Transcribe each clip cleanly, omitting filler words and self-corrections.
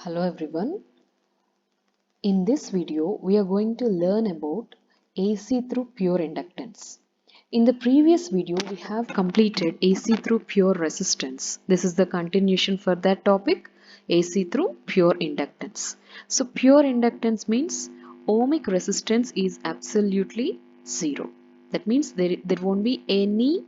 Hello everyone. In this video, we are going to learn about AC through pure inductance. In the previous video, we have completed AC through pure resistance. This is the continuation for that topic, AC through pure inductance. So pure inductance means ohmic resistance is absolutely zero. That means there won't be any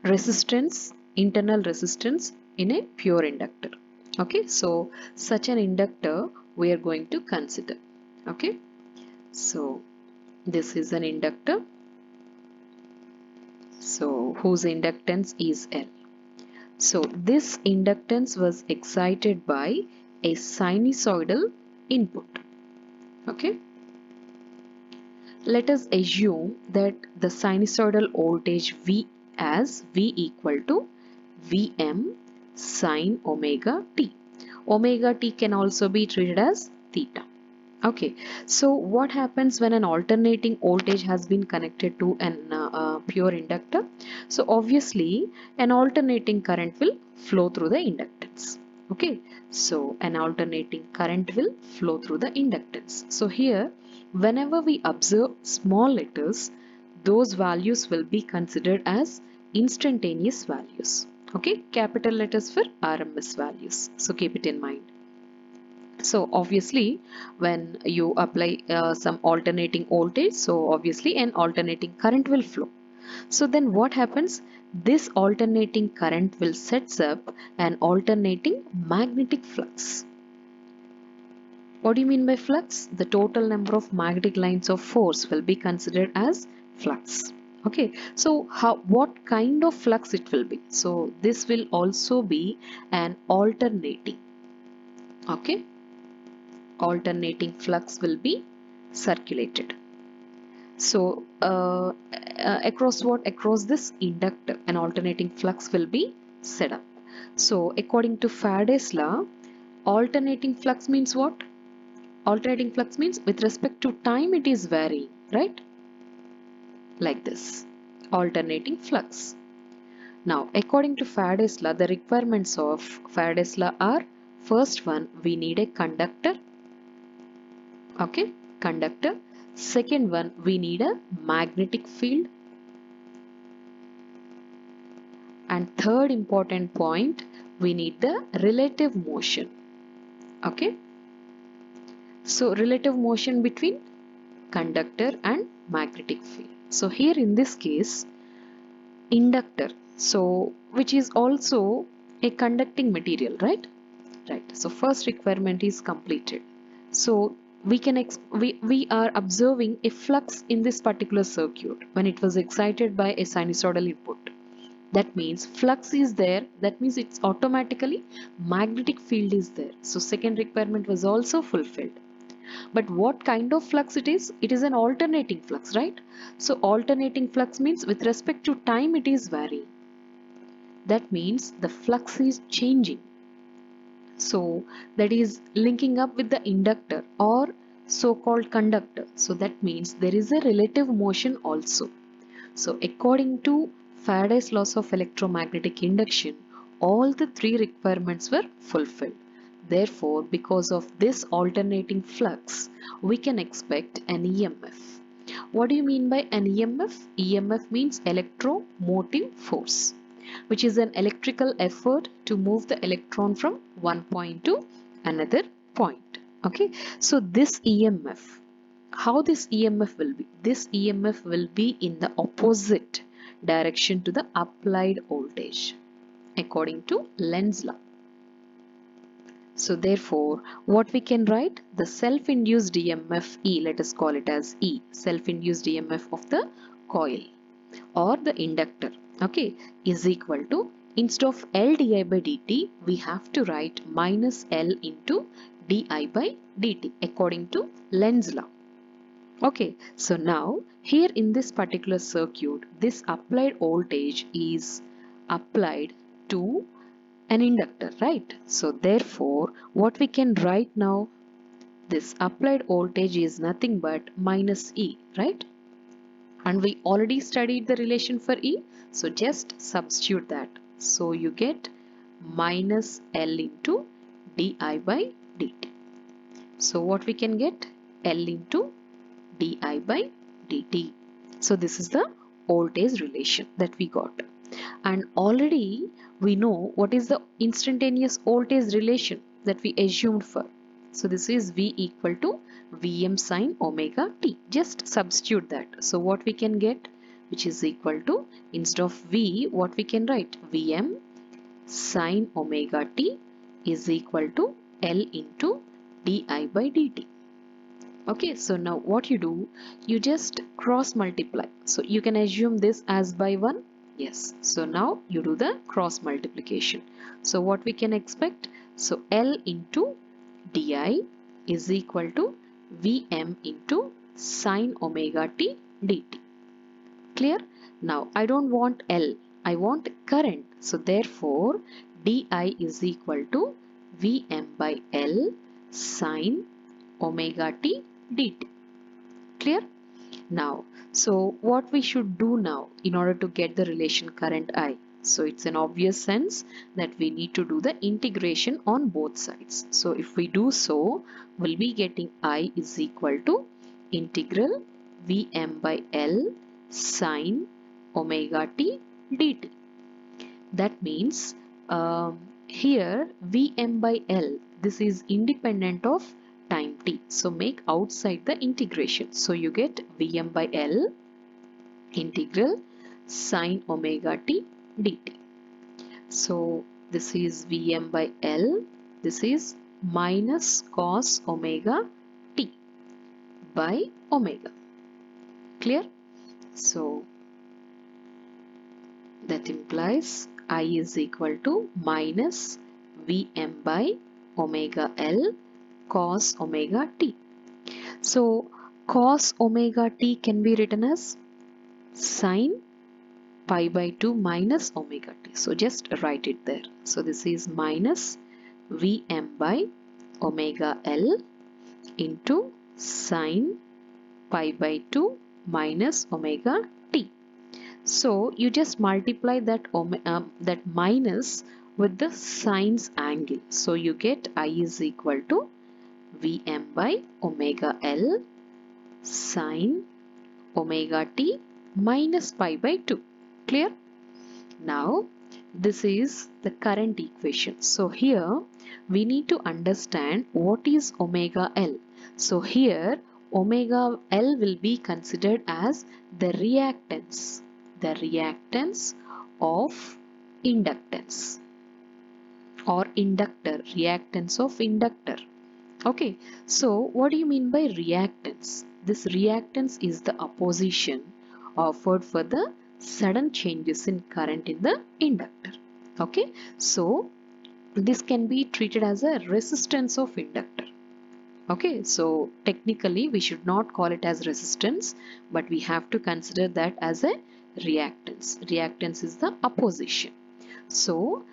resistance, internal resistance in a pure inductor. Okay, so such an inductor we are going to consider. Okay, so this is an inductor, so whose inductance is L. So this inductance was excited by a sinusoidal input. Okay, let us assume that the sinusoidal voltage V as V equal to Vm sine omega t. Omega t can also be treated as theta. Okay, so what happens when an alternating voltage has been connected to an pure inductor? So obviously an alternating current will flow through the inductance. Okay, so an alternating current will flow through the inductance. So here, whenever we observe small letters, those values will be considered as instantaneous values. Okay, capital letters for RMS values. So keep it in mind. So obviously when you apply some alternating voltage, so obviously an alternating current will flow. So then what happens? This alternating current will sets up an alternating magnetic flux. What do you mean by flux? The total number of magnetic lines of force will be considered as flux. Okay, so what kind of flux it will be? So this will also be an alternating. Okay, alternating flux will be circulated. So across what? Across this inductor, an alternating flux will be set up. So according to Faraday's law, alternating flux means what? Alternating flux means with respect to time it is varying, right? Like this, alternating flux. Now according to Faraday's law, the requirements of Faraday's law are: first one, we need a conductor. Okay, conductor. Second one, we need a magnetic field. And third important point, we need the relative motion. Okay, so relative motion between conductor and magnetic field. So here in this case, inductor, so which is also a conducting material, right? Right. So first requirement is completed. So we are observing a flux in this particular circuit when it was excited by a sinusoidal input. That means flux is there. That means it's automatically magnetic field is there. So second requirement was also fulfilled. But what kind of flux it is? It is an alternating flux, right? So alternating flux means with respect to time it is varying. That means the flux is changing. So that is linking up with the inductor or so-called conductor. So that means there is a relative motion also. So according to Faraday's laws of electromagnetic induction, all the three requirements were fulfilled. Therefore, because of this alternating flux, we can expect an EMF. What do you mean by an EMF? EMF means electromotive force, which is an electrical effort to move the electron from one point to another point. Okay, so this EMF, how this EMF will be? This EMF will be in the opposite direction to the applied voltage according to Lenz's law. So therefore, what we can write? The self-induced EMF E, let us call it as E, self-induced EMF of the coil or the inductor, okay, is equal to, instead of L di by dt, we have to write minus L into di by dt according to Lenz's law. Okay, so now here in this particular circuit, this applied voltage is applied to an inductor, right? So therefore, what we can write now, this applied voltage is nothing but minus E, right? And we already studied the relation for E, so just substitute that. So you get minus L into di by dt. So what we can get? L into di by dt. So this is the voltage relation that we got. And already we know what is the instantaneous voltage relation that we assumed for. So this is V equal to Vm sine omega t. Just substitute that. So what we can get? Which is equal to, instead of V, what we can write? Vm sine omega t is equal to L into di by dt. Okay, so now what you do, you just cross multiply. So you can assume this as by 1. Yes, so now you do the cross multiplication. So what we can expect? So L into di is equal to Vm into sine omega t dt. Clear? Now I don't want L, I want current. So therefore di is equal to Vm by L sine omega t dt. Clear? Now, so what we should do now in order to get the relation current I? So it's an obvious sense that we need to do the integration on both sides. So if we do so, we'll be getting I is equal to integral Vm by L sine omega t dt. That means here Vm by L, this is independent of time t. So make outside the integration. So you get Vm by L integral sine omega t dt. So this is Vm by L. This is minus cos omega t by omega. Clear? So that implies I is equal to minus Vm by omega L cos omega t. So cos omega t can be written as sine pi by 2 minus omega t. So just write it there. So this is minus Vm by omega L into sine pi by 2 minus omega t. So you just multiply that that minus with the sine's angle. So you get I is equal to Vm by omega L sine omega t minus pi by 2. Clear? Now this is the current equation. So here we need to understand what is omega L. So here omega L will be considered as the reactance of inductance or inductor, reactance of inductor. Okay, so what do you mean by reactance? This reactance is the opposition offered for the sudden changes in current in the inductor. Okay, so this can be treated as a resistance of inductor. Okay, so technically we should not call it as resistance, but we have to consider that as a reactance. Reactance is the opposition. So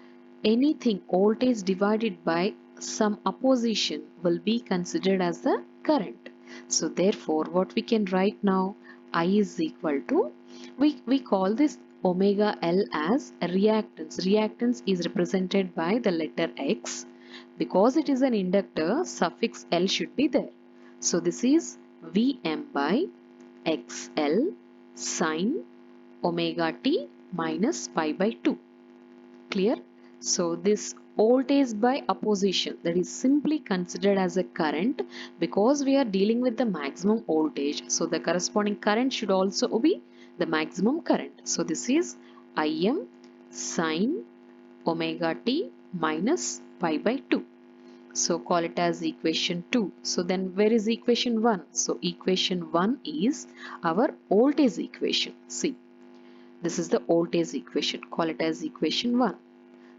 anything voltage divided by some opposition will be considered as the current. So therefore what we can write now, I is equal to, we call this omega L as reactance. Reactance is represented by the letter X. Because it is an inductor, suffix L should be there. So this is Vm by XL sine omega t minus pi by 2. Clear? So this voltage by opposition, that is simply considered as a current because we are dealing with the maximum voltage. So the corresponding current should also be the maximum current. So this is Im sine omega t minus pi by 2. So call it as equation 2. So then where is equation 1? So equation 1 is our voltage equation. See, this is the voltage equation. Call it as equation 1.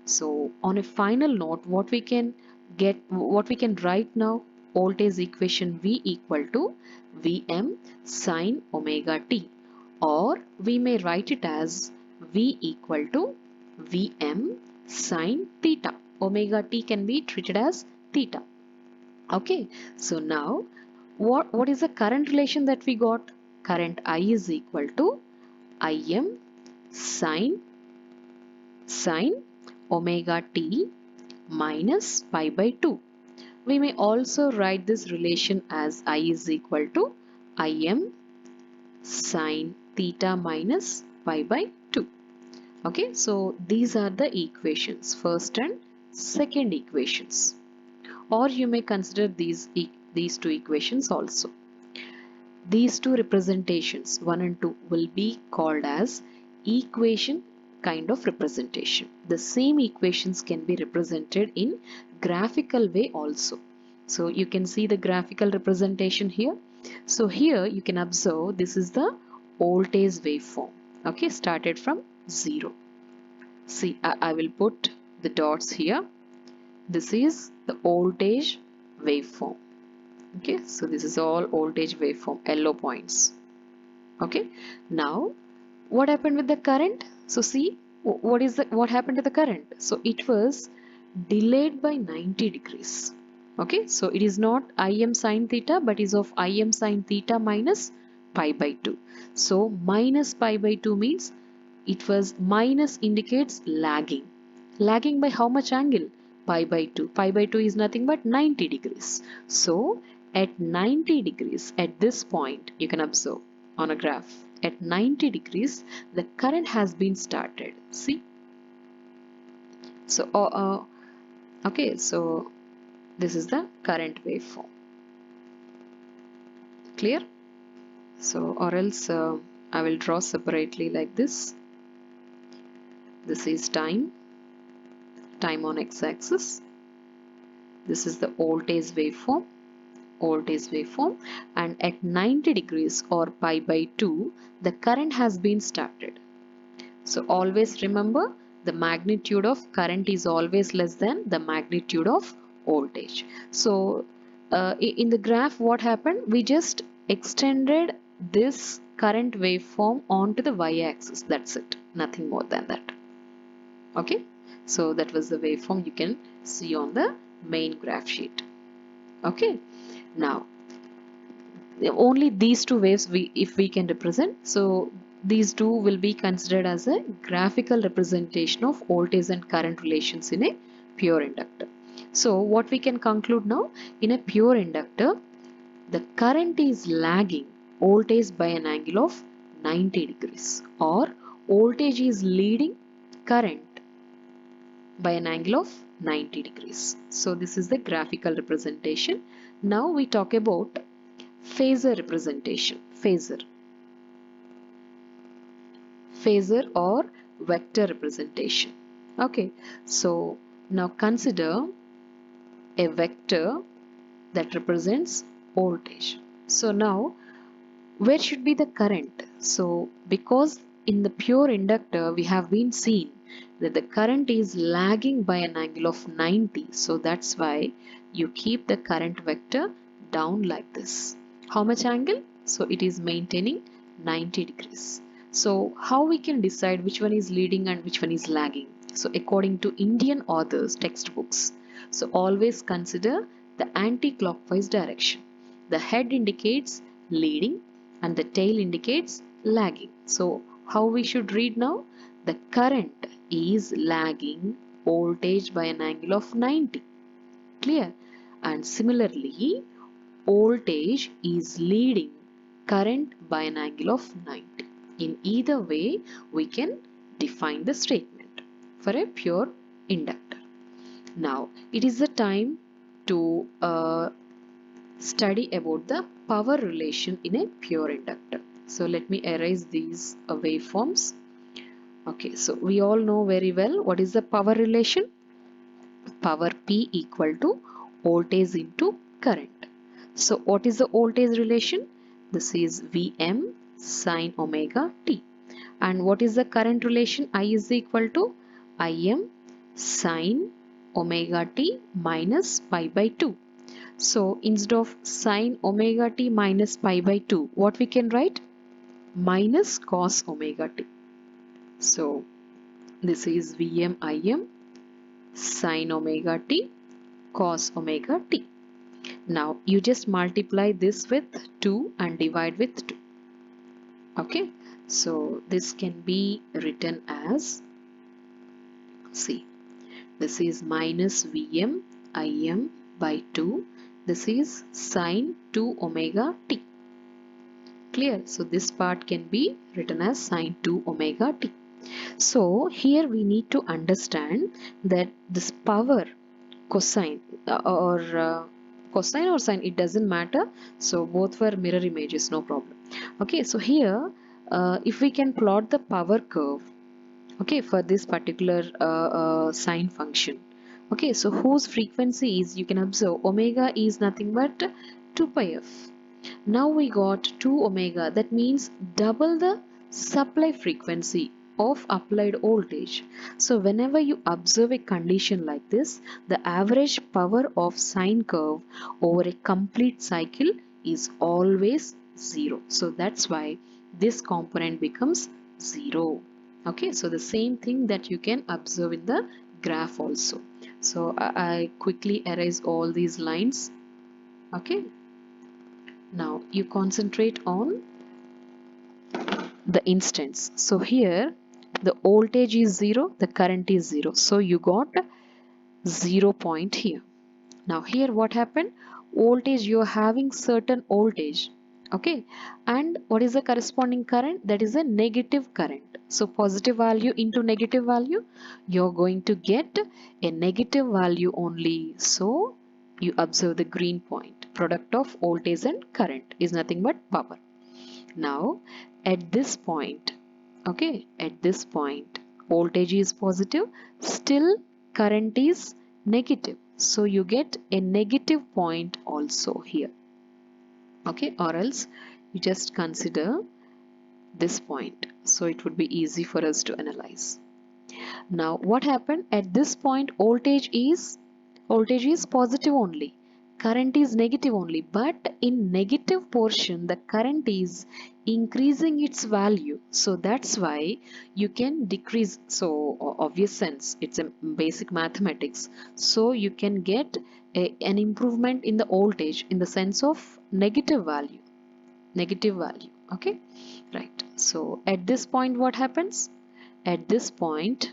So on a final note, what we can write now, voltage equation V equal to Vm sine omega t, or we may write it as V equal to Vm sine theta. Omega t can be treated as theta. Okay, so now what is the current relation that we got? Current I is equal to Im sine omega t minus pi by 2. We may also write this relation as I is equal to Im sine theta minus pi by 2. Okay, so these are the equations, first and second equations, or you may consider these two equations also. These two representations 1 and 2 will be called as equation kind of representation. The same equations can be represented in graphical way also. So you can see the graphical representation here. So here you can observe this is the voltage waveform. Okay, started from 0. See, I will put the dots here. This is the voltage waveform. Okay, so this is all voltage waveform, yellow points. Okay, now what happened with the current? So see, what happened to the current? So it was delayed by 90 degrees. Okay, so it is not Im sine theta, but is of Im sine theta minus pi by 2. So minus pi by 2 means it was minus indicates lagging. Lagging by how much angle? Pi by 2. Pi by 2 is nothing but 90 degrees. So at 90 degrees, at this point, you can observe on a graph. At 90 degrees, the current has been started. See? So, okay, so this is the current waveform. Clear? So, or else I will draw separately like this. This is time on x-axis. This is the voltage waveform, and at 90 degrees or pi by 2, the current has been started. So always remember, the magnitude of current is always less than the magnitude of voltage. So in the graph, what happened? We just extended this current waveform onto the y-axis. That's it. Nothing more than that. Okay. So that was the waveform you can see on the main graph sheet. Okay. Now, only these two waves if we can represent. So these two will be considered as a graphical representation of voltage and current relations in a pure inductor. So what we can conclude now, in a pure inductor, the current is lagging voltage by an angle of 90 degrees, or voltage is leading current by an angle of 90 degrees. So this is the graphical representation. Now we talk about phasor representation. Phasor or vector representation. Okay, so now consider a vector that represents voltage. So now where should be the current? So because in the pure inductor we have been seen that the current is lagging by an angle of 90. So that's why you keep the current vector down like this. How much angle? So it is maintaining 90 degrees. So how we can decide which one is leading and which one is lagging? So according to Indian authors textbooks, so always consider the anti-clockwise direction. The head indicates leading and the tail indicates lagging. So how we should read now? The current is lagging voltage by an angle of 90. Clear? And similarly, voltage is leading current by an angle of 90. In either way, we can define the statement for a pure inductor. Now, it is the time to study about the power relation in a pure inductor. So let me erase these waveforms. Okay, so we all know very well what is the power relation. Power P equal to voltage into current. So what is the voltage relation? This is Vm sine omega t. And what is the current relation? I is equal to Im sine omega t minus pi by 2. So instead of sine omega t minus pi by 2, what we can write? Minus cos omega t. So this is Vm Im sine omega t cos omega t. Now you just multiply this with 2 and divide with 2. Okay, so this can be written as, see, this is minus Vm Im by 2. This is sine 2 omega t. Clear? So this part can be written as sine 2 omega t. So here we need to understand that this power cosine cosine or sine, it doesn't matter. So both were mirror images, no problem. Okay, so here if we can plot the power curve, okay, for this particular sine function, okay, so whose frequency is, you can observe, omega is nothing but 2 pi f. Now we got 2 omega, that means double the supply frequency of applied voltage. So whenever you observe a condition like this, the average power of sine curve over a complete cycle is always 0. So that's why this component becomes 0. Okay, so the same thing that you can observe in the graph also. So I quickly erase all these lines. Okay, now you concentrate on the instance. So here the voltage is 0, the current is 0. So you got 0 point here. Now here what happened? Voltage, you are having certain voltage. Okay, and what is the corresponding current? That is a negative current. So positive value into negative value, you're going to get a negative value only. So you observe the green point. Product of voltage and current is nothing but power. Now at this point, okay, at this point voltage is positive, still current is negative. So you get a negative point also here. Okay, or else you just consider this point. So it would be easy for us to analyze. Now what happened at this point? Voltage is positive only, current is negative only, but in negative portion the current is increasing its value. So that's why you can decrease. So obvious sense, it's a basic mathematics. So you can get an improvement in the voltage in the sense of negative value. Okay, right. So at this point what happens? At this point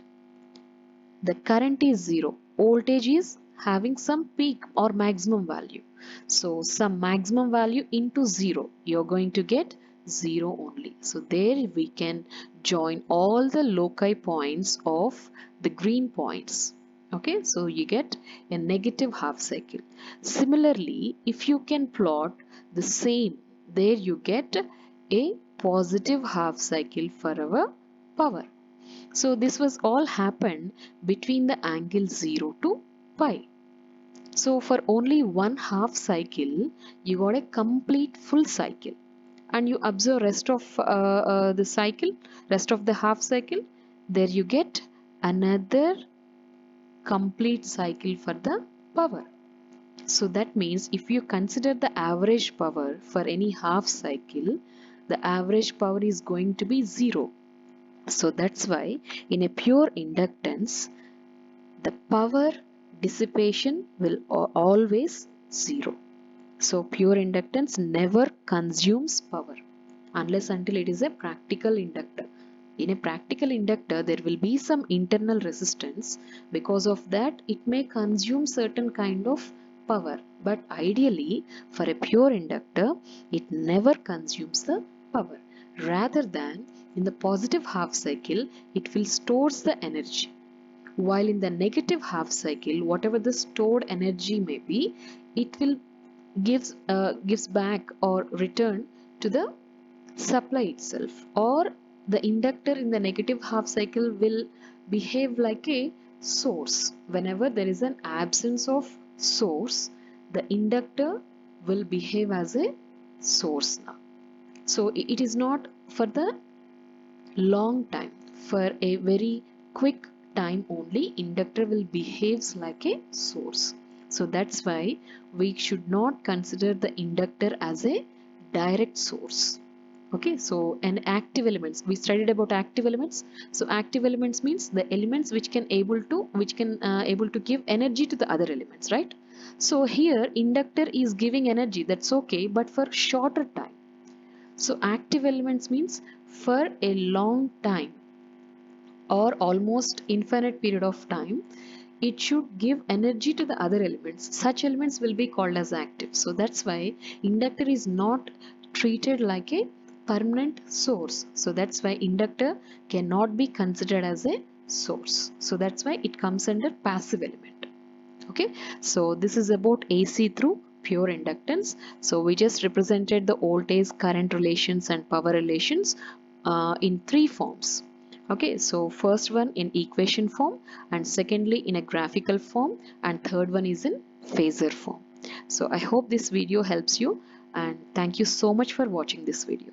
the current is 0, voltage is having some peak or maximum value. So some maximum value into 0, you're going to get 0 only. So there we can join all the loci points of the green points. Okay, so you get a negative half cycle. Similarly, if you can plot the same, there you get a positive half cycle for our power. So this was all happened between the angle 0 to pi. So for only one half cycle, you got a complete full cycle. And you observe rest of the cycle, rest of the half cycle, there you get another complete cycle for the power. So that means if you consider the average power for any half cycle, the average power is going to be 0. So that's why in a pure inductance, the power dissipation will always 0. So pure inductance never consumes power unless until it is a practical inductor. In a practical inductor, there will be some internal resistance. Because of that, it may consume certain kind of power. But ideally, for a pure inductor, it never consumes the power. Rather than in the positive half cycle, it will stores the energy. While in the negative half cycle, whatever the stored energy may be, it will gives back or return to the supply itself, or the inductor in the negative half cycle will behave like a source. Whenever there is an absence of source, the inductor will behave as a source now. So it is not for the long time, for a very quick time only inductor will behaves like a source. So that's why we should not consider the inductor as a direct source. Okay, so and active elements, we studied about active elements. So active elements means the elements which can able to give energy to the other elements, right? So here inductor is giving energy, that's okay, but for shorter time. So active elements means for a long time or almost infinite period of time, it should give energy to the other elements. Such elements will be called as active. So that's why inductor is not treated like a permanent source. So that's why inductor cannot be considered as a source. So that's why it comes under passive element. Okay, so this is about AC through pure inductance. So we just represented the voltage, current relations and power relations in three forms. Okay, so first one in equation form, and secondly in a graphical form, and third one is in phasor form. So I hope this video helps you, and thank you so much for watching this video.